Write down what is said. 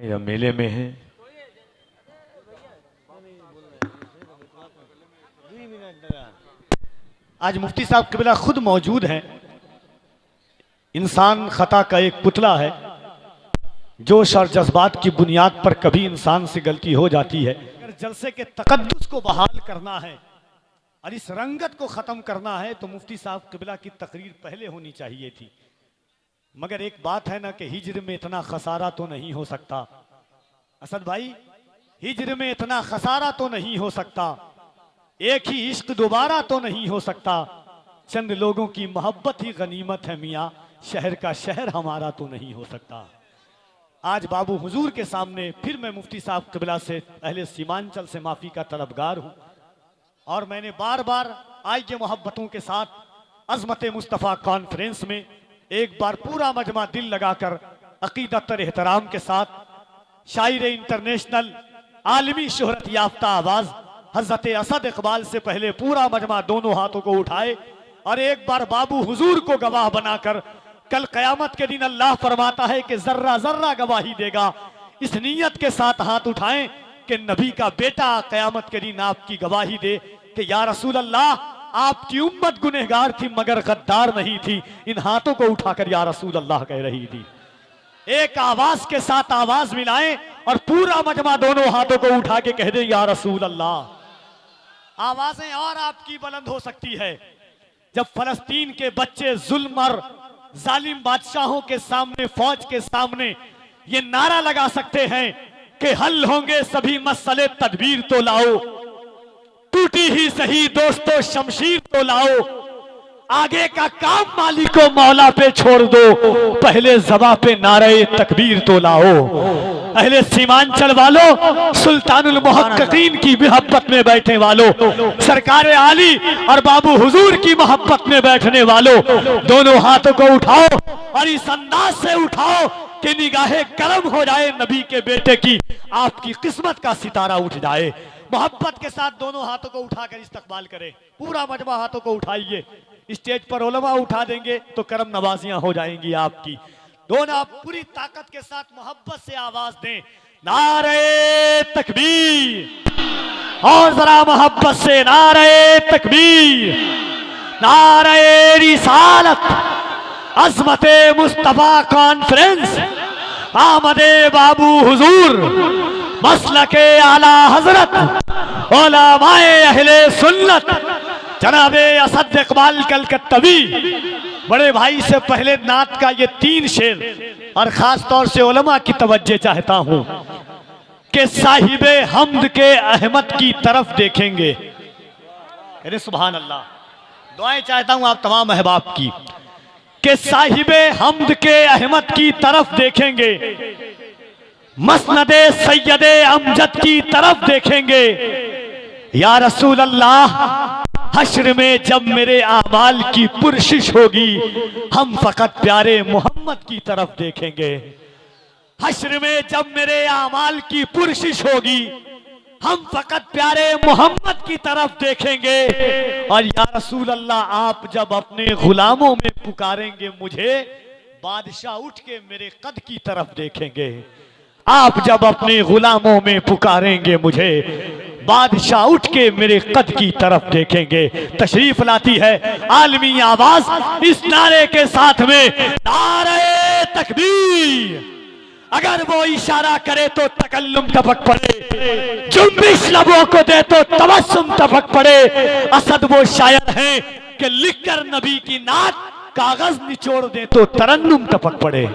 या मेले में हैं। आज मुफ्ती साहब क़िबला खुद मौजूद हैं। इंसान खता का एक पुतला है। जोश और जज्बात की बुनियाद पर कभी इंसान से गलती हो जाती है। अगर जलसे के तकद्दुस को बहाल करना है और इस रंगत को ख़त्म करना है तो मुफ्ती साहब क़िबला की तकरीर पहले होनी चाहिए थी। मगर एक बात है ना कि हिज्र में इतना खसारा तो नहीं हो सकता। असद भाई, हिज्र में इतना खसारा तो नहीं हो सकता। एक ही इश्क दोबारा तो नहीं हो सकता। चंद लोगों की मोहब्बत ही गनीमत है मियाँ, शहर का शहर हमारा तो नहीं हो सकता। आज बाबू हुजूर के सामने फिर मैं मुफ्ती साहब क़िबला से अहले सीमांचल से माफ़ी का तलबगार हूँ। और मैंने बार बार आई के मोहब्बतों के साथ अज़मत मुस्तफ़ा कॉन्फ्रेंस में एक बार पूरा मजमा दिल लगाकर अक़ीदत और एहतराम के साथ शायर इंटरनेशनल आलमी शोहरत याफ्ता आवाज़ हज़रत असद इकबाल से पहले पूरा मजमा दोनों हाथों को उठाए और एक बार बाबू हुजूर को गवाह बनाकर कल क़यामत के दिन अल्लाह फरमाता है कि जर्रा जर्रा गवाही देगा। इस नीयत के साथ हाथ उठाएं कि नबी का बेटा क़यामत के दिन आपकी गवाही दे कि या रसूल अल्लाह, आपकी उम्मत गुनहगार थी मगर गद्दार नहीं थी। इन हाथों को उठाकर या रसूल अल्लाह कह रही थी। एक आवाज के साथ आवाज मिलाएं और पूरा मजमा दोनों हाथों को उठा के कह दे या रसूल अल्लाह। आवाजें और आपकी बुलंद हो सकती है जब फलस्तीन के बच्चे जुल्म और जालिम बादशाहों के सामने, फौज के सामने ये नारा लगा सकते हैं कि हल होंगे सभी मसले, तदबीर तो लाओ, टूटी ही सही दोस्तों शमशीर तो लाओ, आगे का काम मालिको मौला पे छोड़ दो, पहले ज़बा पे नारे तकबीर तो लाओ। अहले सीमांचल वालों, सुल्तानुल मुहक्किकीन की मोहब्बत में बैठने वालों, सरकार आली और बाबू हुजूर की मोहब्बत में बैठने वालों, दोनों हाथों को उठाओ और इस अंदाज से उठाओ कि निगाहें करम हो जाए नबी के बेटे की, आपकी किस्मत का सितारा उठ जाए। मोहब्बत के साथ दोनों हाथों को उठाकर इस्तकबाल करें। पूरा मजमा हाथों को उठाइए। स्टेज पर उलमा उठा देंगे तो करम नवाजियां हो जाएंगी आपकी। दोनों आप पूरी ताकत के साथ मोहब्बत से आवाज दें, नारे तकबीर, और जरा मोहब्बत से नारे तकबीर, नारे रिसालत, अज़मते मुस्तफ़ा कॉन्फ्रेंस, आमदे बाबू हुजूर, मसलके आला हजरत उलमाए अहले सुन्नत जनाबे असद इकबाल कलकत्तवी। बड़े भाई से पहले नात का ये 3 शेर और खास तौर से उलमा की तवज्जो चाहता हूं कि साहिबे हम्द के अहमद की तरफ देखेंगे। अरे सुभान अल्लाह। दुआएं चाहता हूं आप तमाम अहबाब की कि साहिबे हम्द के अहमद की तरफ देखेंगे, मसनदे सैयदे अमजद की तरफ देखेंगे। या रसूल अल्लाह, हश्र में जब मेरे आमाल की पुरशिश होगी, हम फकत प्यारे मोहम्मद की तरफ देखेंगे। हश्र में जब मेरे आमाल की पुरशिश होगी, हम फकत प्यारे मोहम्मद की तरफ देखेंगे। और या रसूल अल्लाह, आप जब अपने गुलामों में पुकारेंगे मुझे, बादशाह उठ के मेरे कद की तरफ देखेंगे। आप जब अपने गुलामों में पुकारेंगे मुझे, बादशाह उठ के मेरे कद की तरफ देखेंगे। तशरीफ लाती है आलमी आवाज इस नारे के साथ में, नारे तकबीर। अगर वो इशारा करे तो तकल्लुम टपक पड़े, जुम्बिश लबों को दे तो तबस्सुम टपक पड़े। असद वो शायर हैं कि लिखकर नबी की नात कागज निचोड़ दे तो तरन्नुम टपक पड़े।